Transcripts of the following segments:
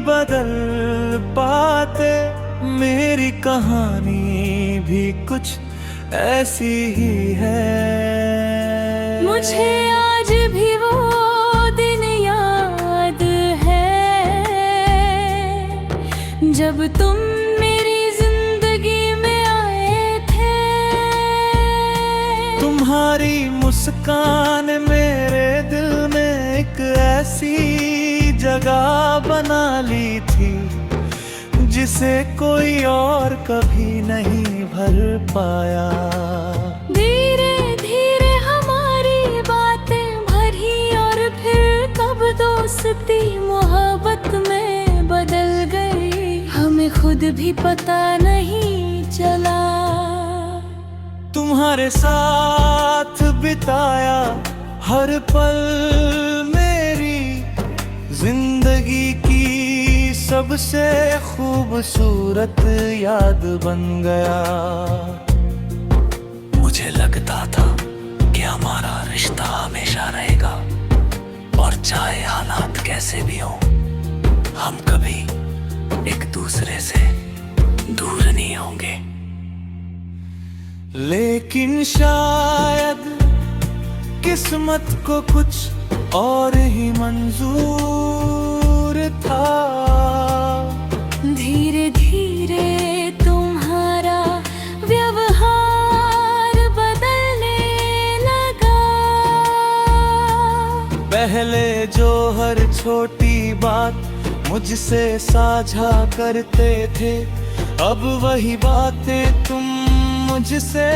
बदल पाते, मेरी कहानी भी कुछ ऐसी ही है। मुझे आज भी वो दिन याद है जब तुम मेरी जिंदगी में आए थे। तुम्हारी मुस्कान मेरे दिल में एक ऐसी जगह बना ली थी जिसे कोई और कभी नहीं भर पाया। धीरे धीरे हमारी बातें भरी और फिर कब दोस्ती मोहब्बत में बदल गई, हमें खुद भी पता नहीं चला। तुम्हारे साथ बिताया हर पल मेरी जिंदगी की सबसे खूबसूरत याद बन गया। मुझे लगता था कि हमारा रिश्ता हमेशा रहेगा, और चाहे हालात कैसे भी हों, हम कभी एक दूसरे से दूर नहीं होंगे। लेकिन शायद किस्मत को कुछ और ही मंजूर था। धीरे धीरे तुम्हारा व्यवहार बदलने लगा। पहले जो हर छोटी बात मुझसे साझा करते थे, अब वही बातें तुम मुझसे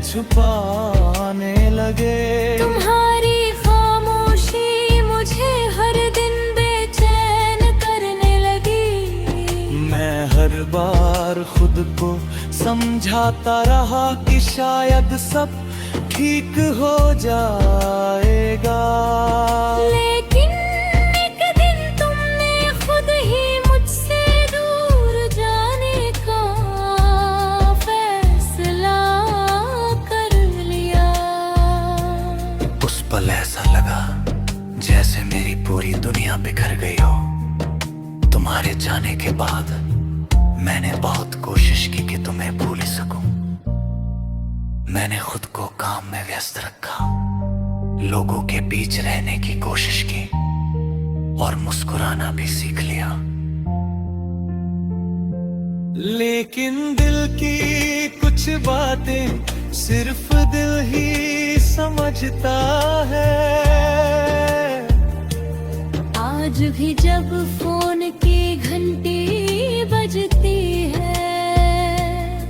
छुपाने लगे। तुम्हारी खामोशी मुझे हर दिन बेचैन करने लगी। मैं हर बार खुद को समझाता रहा कि शायद सब ठीक हो जाएगा। लेकिन एक दिन तुमने खुद ही मुझसे दूर जाने का फैसला कर लिया। उस पल ऐसा लगा जैसे मेरी पूरी दुनिया बिखर गई हो। तुम्हारे जाने के बाद मैंने बहुत कोशिश की कि तुम्हें भूल सकूं। मैंने खुद को काम में व्यस्त रखा, लोगों के बीच रहने की कोशिश की और मुस्कुराना भी सीख लिया। लेकिन दिल की कुछ बातें सिर्फ दिल ही समझता है। आज भी जब फोन की घंटी बजती है,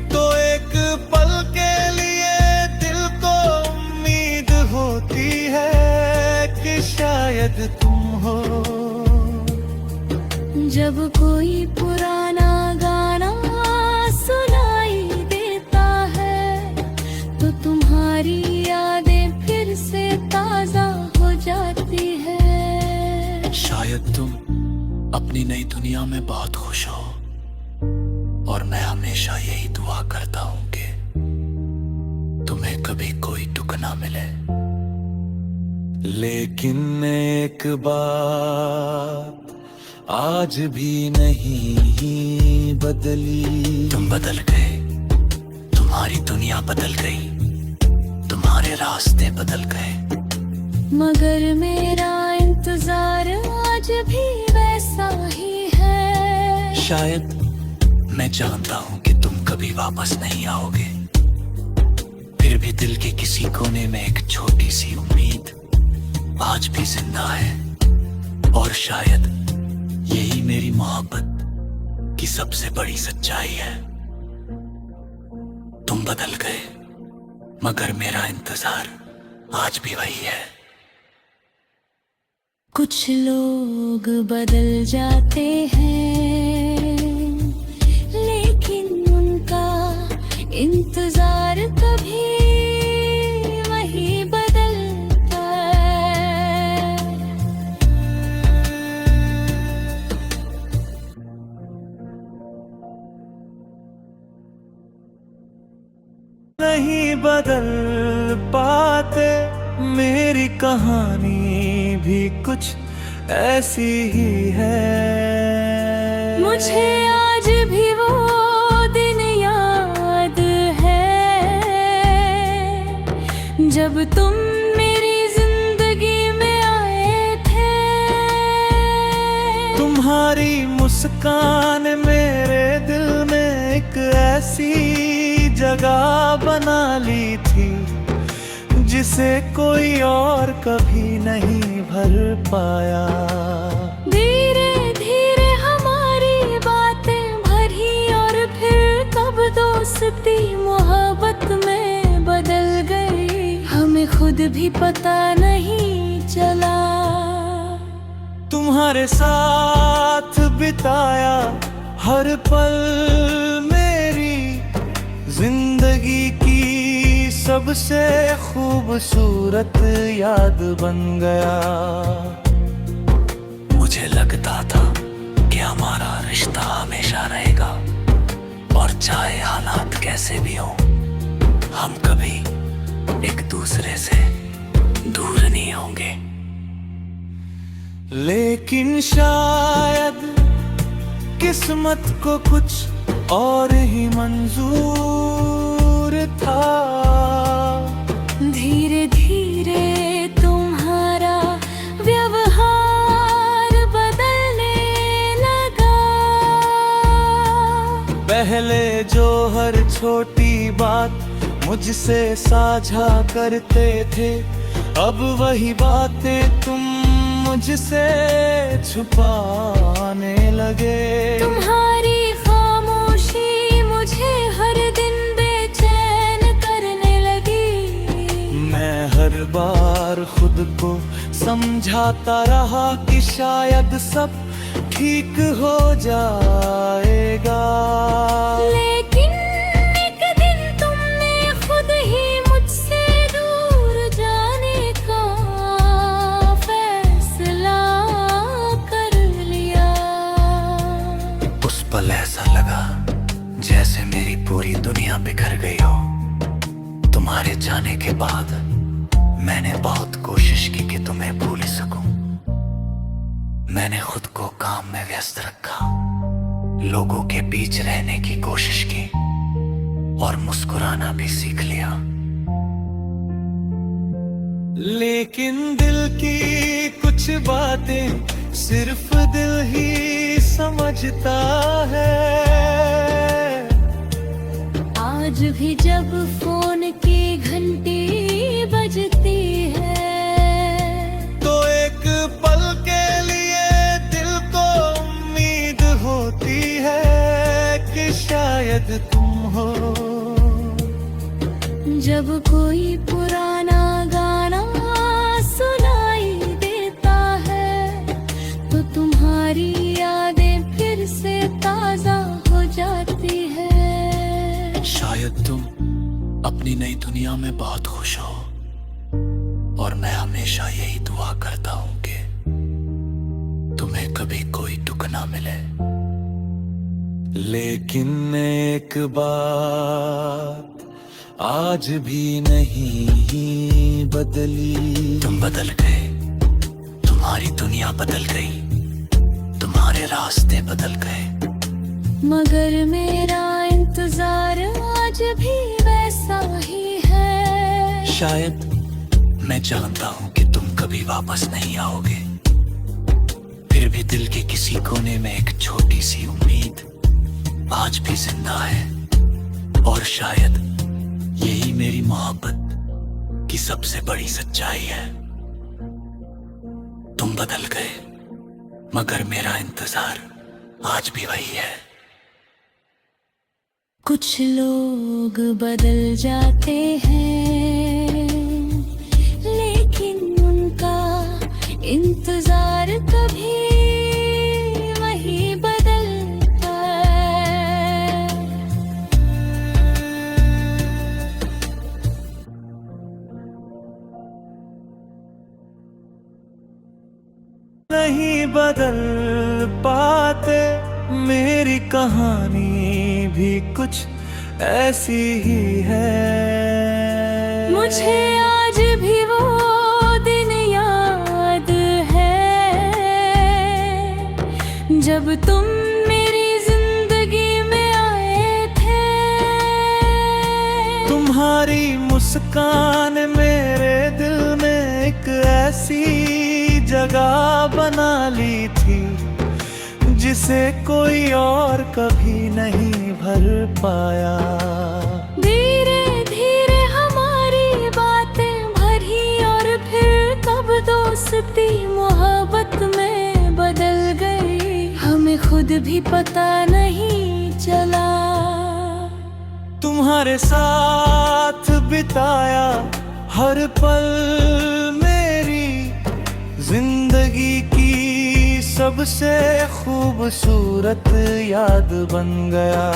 तो एक पल के लिए दिल को उम्मीद होती है कि शायद तुम हो। जब कोई पुराना गाना सुनाई देता है, तो तुम्हारी यादें फिर से ताजा हो जाती है। शायद तुम अपनी नई दुनिया में बहुत खुश हो, और मैं हमेशा यही दुआ करता हूं कि तुम्हें कभी कोई दुख ना मिले। लेकिन एक बात आज भी नहीं बदली। तुम बदल गए, तुम्हारी दुनिया बदल गई, तुम्हारे रास्ते बदल गए, मगर मेरा इंतजार आज भी वैसा ही है। शायद मैं जानता हूं कि तुम कभी वापस नहीं आओगे, फिर भी दिल के किसी कोने में एक छोटी सी उम्मीद आज भी जिंदा है। और शायद यही मेरी मोहब्बत की सबसे बड़ी सच्चाई है। तुम बदल गए, मगर मेरा इंतजार आज भी वही है। कुछ लोग बदल जाते हैं, लेकिन उनका इंतजार कभी वही बदलता है। नहीं बदल पाते, मेरी कहानी भी कुछ ऐसी ही है। मुझे आज भी वो दिन याद है जब तुम मेरी जिंदगी में आए थे। तुम्हारी मुस्कान मेरे दिल में एक ऐसी जगह बना ली थी जिसे कोई और कभी नहीं भर पाया। धीरे धीरे हमारी बातें भरी और फिर कब दोस्ती मोहब्बत में बदल गई, हमें खुद भी पता नहीं चला। तुम्हारे साथ बिताया हर पल मेरी जिंदगी की सबसे खूबसूरत याद बन गया। मुझे लगता था कि हमारा रिश्ता हमेशा रहेगा और चाहे हालात कैसे भी हो हम कभी एक दूसरे से दूर नहीं होंगे। लेकिन शायद किस्मत को कुछ और ही मंजूर था। धीरे धीरे तुम्हारा व्यवहार बदलने लगा। पहले जो हर छोटी बात मुझसे साझा करते थे, अब वही बातें तुम मुझसे छुपाने लगे। तुम्हारी खामोशी मुझे हर दिन बेचैन करने लगी। मैं हर बार खुद को समझाता रहा कि शायद सब ठीक हो जाएगा। लेकिन एक दिन तुमने खुद ही मुझसे दूर जाने का फैसला कर लिया। उस पल ऐसा लगा जैसे मेरी पूरी दुनिया बिखर गई हो। तुम्हारे जाने के बाद मैंने बहुत कोशिश की कि तुम्हें भूल सकूं। मैंने खुद को काम में व्यस्त रखा, लोगों के बीच रहने की कोशिश की और मुस्कुराना भी सीख लिया। लेकिन दिल की कुछ बातें सिर्फ दिल ही समझता है। आज भी जब फोन की घंटी बजती है तो एक पल के लिए दिल को उम्मीद होती है कि शायद तुम हो। जब कोई पुराना गाना सुनाई देता है तो तुम्हारी यादें फिर से ताजा हो जाती है। शायद तुम अपनी नई दुनिया में बहुत खुश हो और मैं हमेशा यही दुआ करता हूं कि तुम्हें कभी कोई दुख ना मिले। लेकिन एक बात आज भी नहीं बदली। तुम बदल गए, तुम्हारी दुनिया बदल गई, तुम्हारे रास्ते बदल गए, मगर मेरा इंतजार आज भी वैसा ही है। शायद मैं जानता हूं कि तुम कभी वापस नहीं आओगे, फिर भी दिल के किसी कोने में एक छोटी सी उम्मीद आज भी जिंदा है। और शायद यही मेरी मोहब्बत की सबसे बड़ी सच्चाई है। तुम बदल गए मगर मेरा इंतजार आज भी वही है। कुछ लोग बदल जाते हैं लेकिन उनका इंतजार कभी वही बदलता है। नहीं बदल पाते, मेरी कहानी भी कुछ ऐसी ही है। मुझे आज भी वो दिन याद है जब तुम मेरी जिंदगी में आए थे। तुम्हारी मुस्कान मेरे दिल में एक ऐसी जगह बना ली थी जिसे कोई और कभी नहीं भर पाया। धीरे धीरे हमारी बातें भरी और फिर कब दोस्ती मोहब्बत में बदल गई, हमें खुद भी पता नहीं चला। तुम्हारे साथ बिताया हर पल मेरी जिंदगी की सबसे खूबसूरत याद बन गया।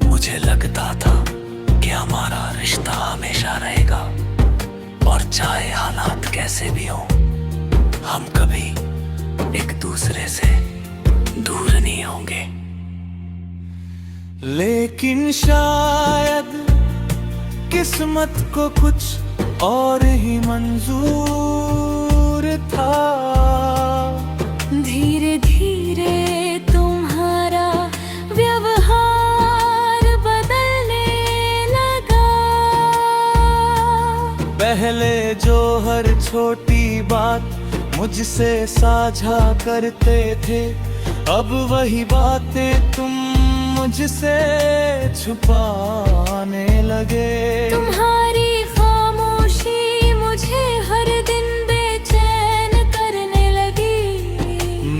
मुझे लगता था कि हमारा रिश्ता हमेशा रहेगा और चाहे हालात कैसे भी हो, हम कभी एक दूसरे से दूर नहीं होंगे। लेकिन शायद किस्मत को कुछ और ही मंजूर था। धीरे धीरे तुम्हारा व्यवहार बदलने लगा। पहले जो हर छोटी बात मुझसे साझा करते थे, अब वही बातें तुम मुझसे छुपाने लगे। तुम्हारी खामोशी मुझे हर दिन बेचैन करने लगी।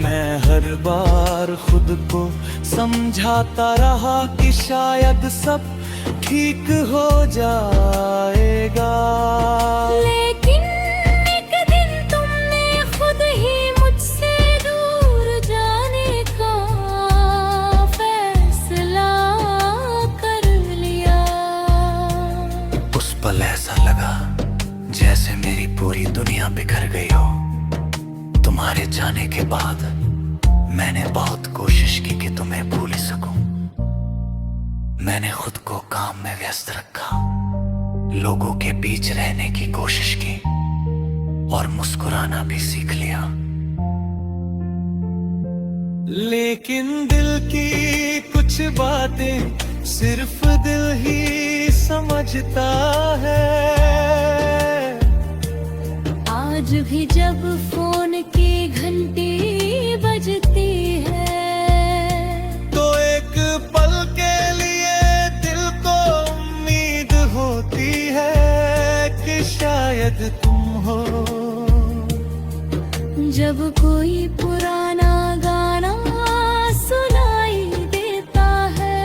मैं हर बार खुद को समझाता रहा कि शायद सब ठीक हो जाएगा। लेकिन एक दिन तुमने खुद ही मुझसे दूर जाने का फैसला कर लिया। उस पल ऐसा लगा जैसे मेरी पूरी दुनिया बिखर गई हो। तुम्हारे जाने के बाद मैंने बहुत कोशिश की कि तुम्हें भूल सकूं। मैंने खुद को काम में व्यस्त रखा, लोगों के बीच रहने की कोशिश की और मुस्कुराना भी सीख लिया। लेकिन दिल की कुछ बातें सिर्फ दिल ही समझता है। आज भी जब फोन की घंटी बजती है, तो एक पल के लिए दिल को उम्मीद होती है कि शायद तुम हो। जब कोई पुराना गाना सुनाई देता है,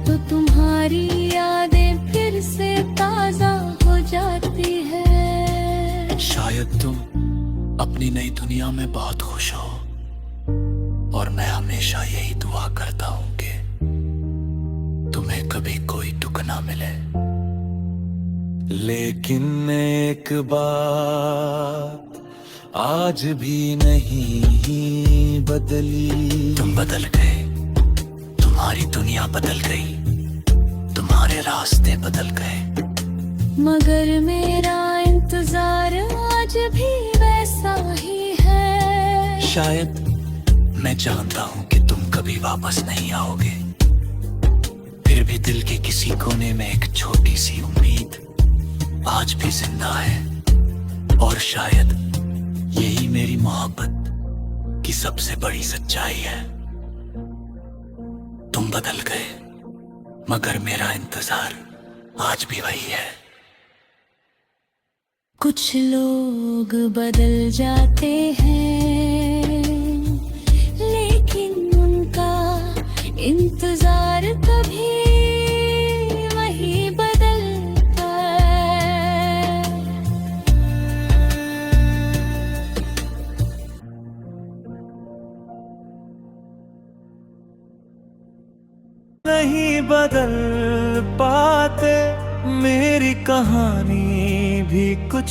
तो तुम्हारी यादें फिर से ताजा हो जाती है। शायद तुम अपनी नई दुनिया में बहुत खुश हो और मैं हमेशा यही दुआ करता हूं कि तुम्हें कभी कोई दुख ना मिले। लेकिन एक बात आज भी नहीं बदली। तुम बदल गए, तुम्हारी दुनिया बदल गई, तुम्हारे रास्ते बदल गए। मगर मेरा इंतजार आज भी वैसा ही है। शायद मैं जानता हूं कि तुम कभी वापस नहीं आओगे, फिर भी दिल के किसी कोने में एक छोटी सी उम्मीद आज भी जिंदा है। और शायद यही मेरी मोहब्बत की सबसे बड़ी सच्चाई है। तुम बदल गए, मगर मेरा इंतजार आज भी वही है। कुछ लोग बदल जाते हैं, लेकिन उनका इंतजार कभी वही बदलता है। नहीं बदल पाते, मेरी कहानी भी कुछ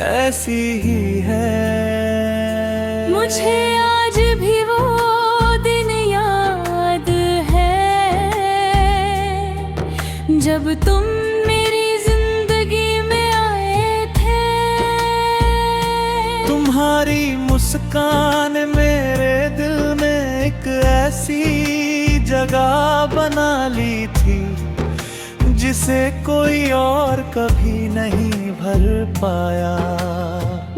ऐसी ही है। मुझे आज भी वो दिन याद है, जब तुम मेरी जिंदगी में आए थे। तुम्हारी मुस्कान मेरे दिल में एक ऐसी ऐसी जगह बना ली थी जिसे कोई और कभी नहीं भर पाया।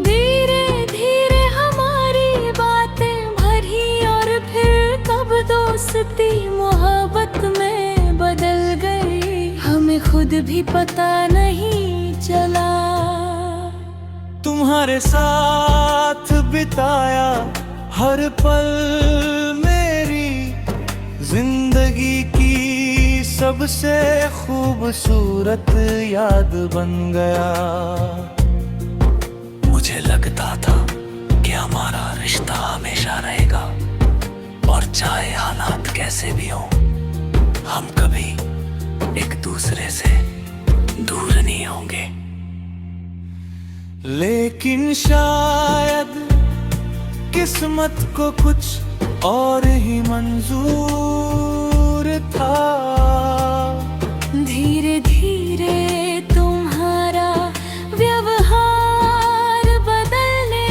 धीरे धीरे हमारी बातें भरी और फिर कब दोस्ती मोहब्बत में बदल गई, हमें खुद भी पता नहीं चला। तुम्हारे साथ बिताया हर पल मेरी जिंदगी की सबसे खूबसूरत याद बन गया। मुझे लगता था कि हमारा रिश्ता हमेशा रहेगा और चाहे हालात कैसे भी हों, हम कभी एक दूसरे से दूर नहीं होंगे। लेकिन शायद किस्मत को कुछ और ही मंजूर था। धीरे धीरे तुम्हारा व्यवहार बदलने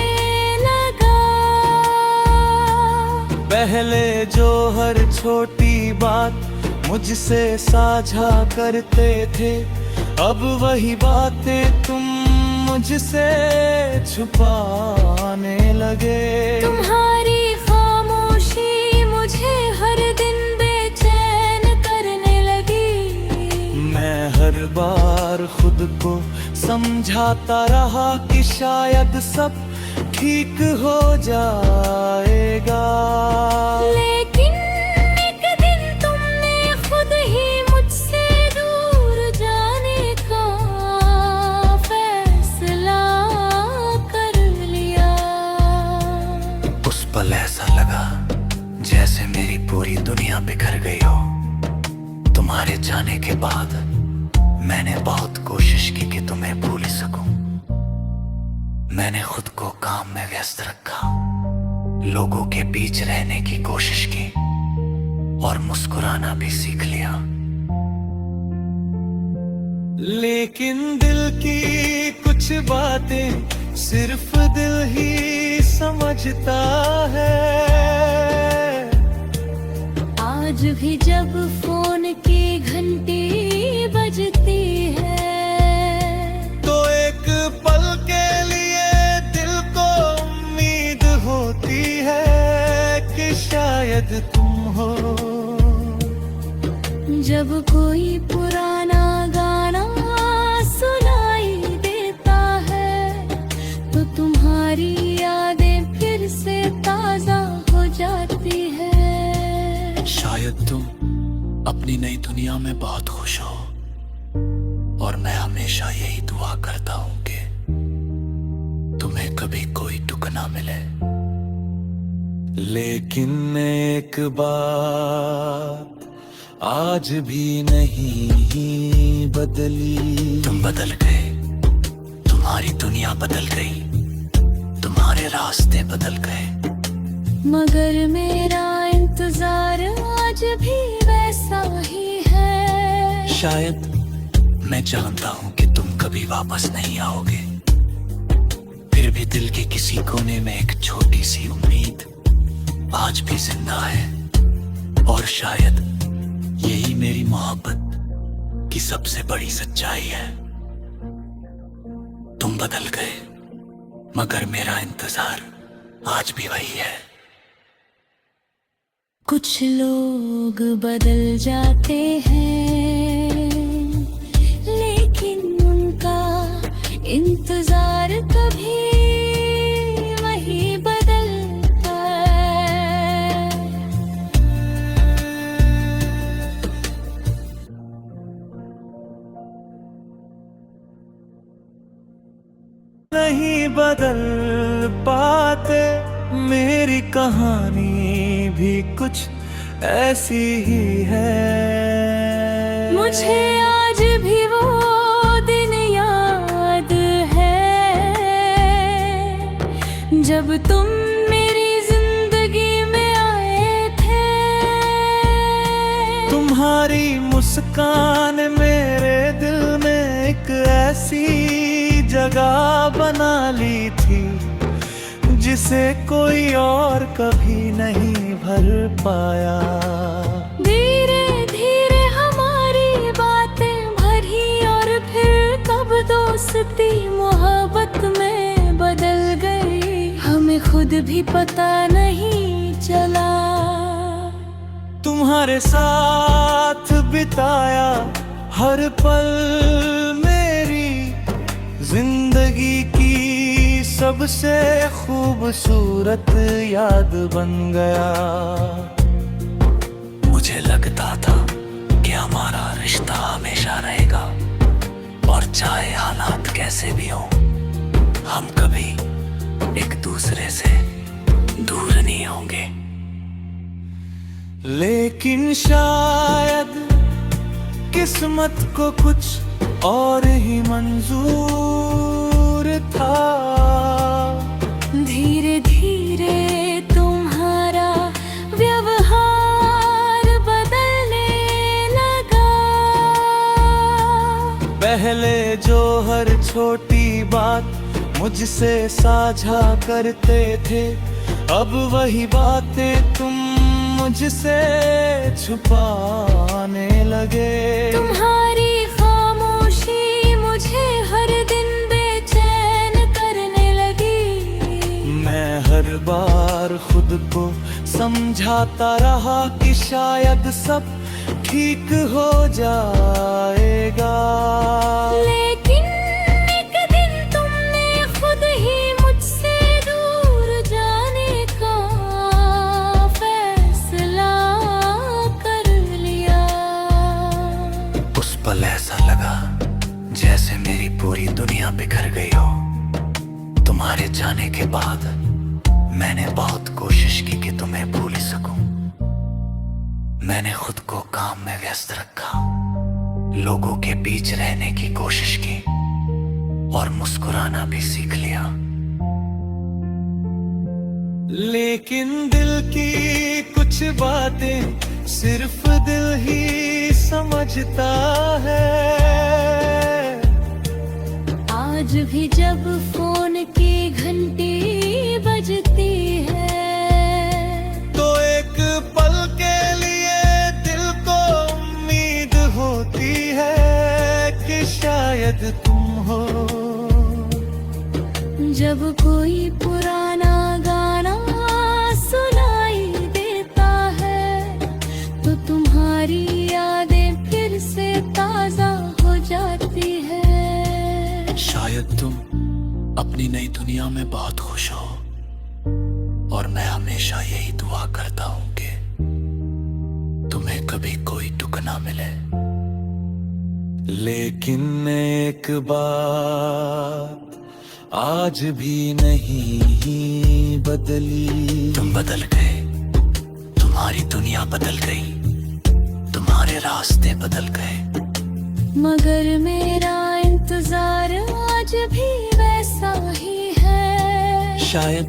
लगा। पहले जो हर छोटी बात मुझसे साझा करते थे, अब वही बातें तुम मुझसे छुपाने लगे। तुम्हारी खामोशी मुझे हर दिन बेचैन करने लगी। मैं हर बार खुद को समझाता रहा कि शायद सब ठीक हो जाएगा। लेकिन एक दिन तुमने खुद ही मुझसे दूर जाने का फैसला कर लिया। उस पल ऐसा लगा जैसे मेरी पूरी दुनिया बिखर गई हो। तुम्हारे जाने के बाद मैंने बहुत कोशिश की कि तुम्हें भूल सकूं। मैंने खुद को काम में व्यस्त रखा, लोगों के बीच रहने की कोशिश की और मुस्कुराना भी सीख लिया। लेकिन दिल की कुछ बातें सिर्फ दिल ही समझता है। आज भी जब फोन की घंटी बजती है, तो एक पल के लिए दिल को उम्मीद होती है कि शायद तुम हो। जब कोई पुराना गाना सुनाई देता है, तो तुम्हारी यादें फिर से ताजा हो जाती है। शायद तुम अपनी नई दुनिया में बहुत खुश हो और मैं हमेशा यही दुआ करता हूं कि तुम्हें कभी कोई दुख ना मिले। लेकिन एक बात आज भी नहीं बदली। तुम बदल गए, तुम्हारी दुनिया बदल गई, तुम्हारे रास्ते बदल गए। मगर मेरा इंतजार आज भी वैसा ही है। शायद मैं जानता हूं कि तुम कभी वापस नहीं आओगे, फिर भी दिल के किसी कोने में एक छोटी सी उम्मीद आज भी जिंदा है। और शायद यही मेरी मोहब्बत की सबसे बड़ी सच्चाई है। तुम बदल गए, मगर मेरा इंतजार आज भी वही है। कुछ लोग बदल जाते हैं, लेकिन उनका इंतजार कभी वही बदलता है। नहीं बदल पाते, मेरी कहानी भी कुछ ऐसी ही है। मुझे आज भी वो दिन याद है, जब तुम मेरी जिंदगी में आए थे। तुम्हारी मुस्कान मेरे दिल में एक ऐसी जगह बना ली थी जिसे कोई और कभी नहीं भर पाया। धीरे धीरे हमारी बातें भरी और फिर कब दोस्ती मोहब्बत में बदल गई, हमें खुद भी पता नहीं चला। तुम्हारे साथ बिताया हर पल मेरी जिंदगी की सबसे खूबसूरत याद बन गया। मुझे लगता था कि हमारा रिश्ता हमेशा रहेगा, और चाहे हालात कैसे भी हों, हम कभी एक दूसरे से दूर नहीं होंगे। लेकिन शायद किस्मत को कुछ और ही मंजूर था। धीरे धीरे तुम्हारा व्यवहार बदलने लगा। पहले जो हर छोटी बात मुझसे साझा करते थे, अब वही बातें तुम मुझसे छुपाने लगे। तुम्हारी खामोशी मुझे हर दिन बेचैन करने लगी। मैं हर बार खुद को समझाता रहा कि शायद सब ठीक हो जाएगा। लेकिन एक दिन तुमने खुद ही मुझसे दूर जाने का फैसला कर लिया। उस पल ऐसा लगा जैसे मेरी पूरी दुनिया बिखर गई हो। तुम्हारे जाने के बाद मैंने बहुत कोशिश की कि तुम्हें भूल सकूं। मैंने खुद को काम में व्यस्त रखा, लोगों के बीच रहने की कोशिश की और मुस्कुराना भी सीख लिया। लेकिन दिल की कुछ बातें सिर्फ दिल ही समझता है। आज भी जब फोन की घंटी बजती है, तो एक पल के लिए दिल को उम्मीद होती है कि शायद तुम हो। जब कोई पुराना गाना सुनाई देता है, तो तुम्हारी यादें फिर से ताजा हो जाती है। शायद तुम अपनी नई दुनिया में बहुत खुश हो, और मैं हमेशा यही दुआ करता हूं कि तुम्हें कभी कोई दुख ना मिले। लेकिन एक बात आज भी नहीं बदली। तुम बदल गए, तुम्हारी दुनिया बदल गई, तुम्हारे रास्ते बदल गए। मगर मेरा इंतजार आज भी वैसा ही है। शायद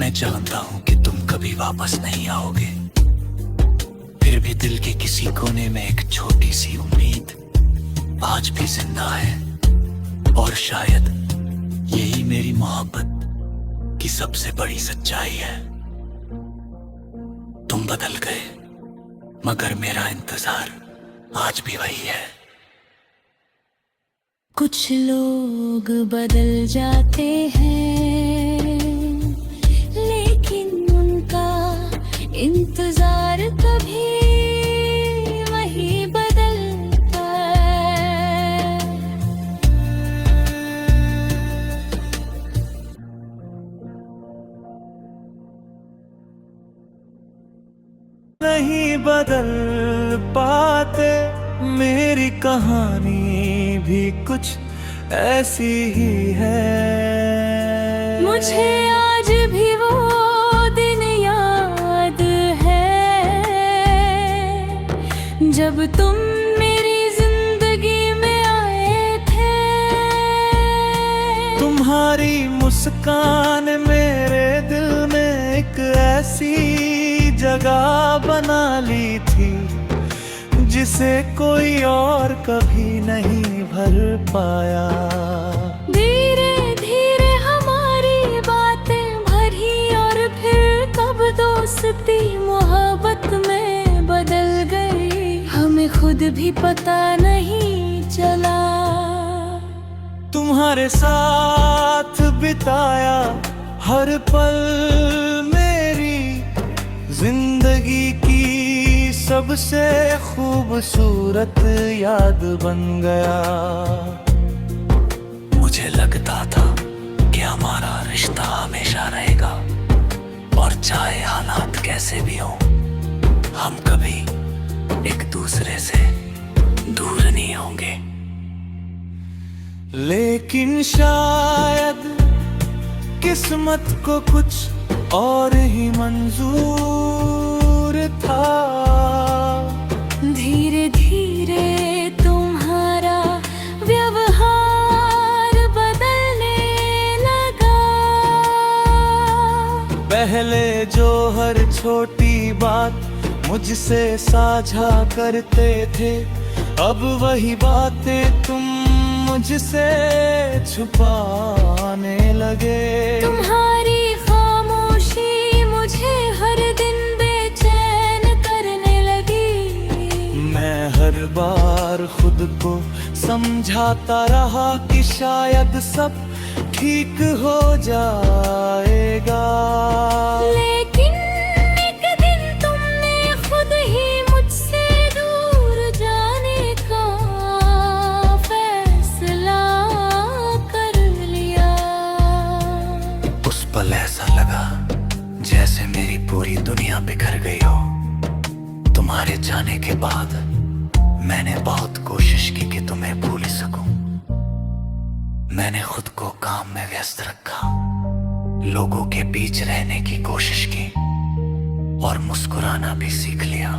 मैं जानता हूं कि तुम कभी वापस नहीं आओगे, फिर भी दिल के किसी कोने में एक छोटी सी उम्मीद आज भी जिंदा है। और शायद यही मेरी मोहब्बत की सबसे बड़ी सच्चाई है। तुम बदल गए, मगर मेरा इंतजार आज भी वही है। कुछ लोग बदल जाते हैं, लेकिन उनका इंतजार कभी वही बदलता है। नहीं बदल पाते, मेरी कहानी भी कुछ ऐसी ही है। मुझे आज भी वो दिन याद है, जब तुम मेरी जिंदगी में आए थे। तुम्हारी मुस्कान मेरे दिल में एक ऐसी जगह बना ली थी, जिसे कोई और कभी नहीं भर पाया। धीरे धीरे हमारी बातें भरी दोस्ती मोहब्बत में बदल गई, हमें खुद भी पता नहीं चला। तुम्हारे साथ बिताया हर पल मेरी जिंदगी की सबसे खूबसूरत याद बन गया। मुझे लगता था कि हमारा रिश्ता हमेशा रहेगा, और चाहे हालात कैसे भी हों, हम कभी एक दूसरे से दूर नहीं होंगे। लेकिन शायद किस्मत को कुछ और ही मंजूर था। धीरे धीरे तुम्हारा व्यवहार बदलने लगा। पहले जो हर छोटी बात मुझसे साझा करते थे, अब वही बातें तुम मुझसे छुपाने लगे। तुम्हारी खामोशी मुझे हर दिन बेचैन करने लगी। मैं हर बार खुद को समझाता रहा कि शायद सब ठीक हो जाएगा। लेकिन एक दिन तुमने खुद ही मुझसे दूर जाने का फैसला कर लिया। उस पल ऐसा लगा जैसे मेरी पूरी दुनिया बिखर गई हो। तुम्हारे जाने के बाद मैंने बहुत कोशिश की कि तुम्हें भूल सकूं। मैंने खुद को काम में व्यस्त रखा, लोगों के बीच रहने की कोशिश की, और मुस्कुराना भी सीख लिया।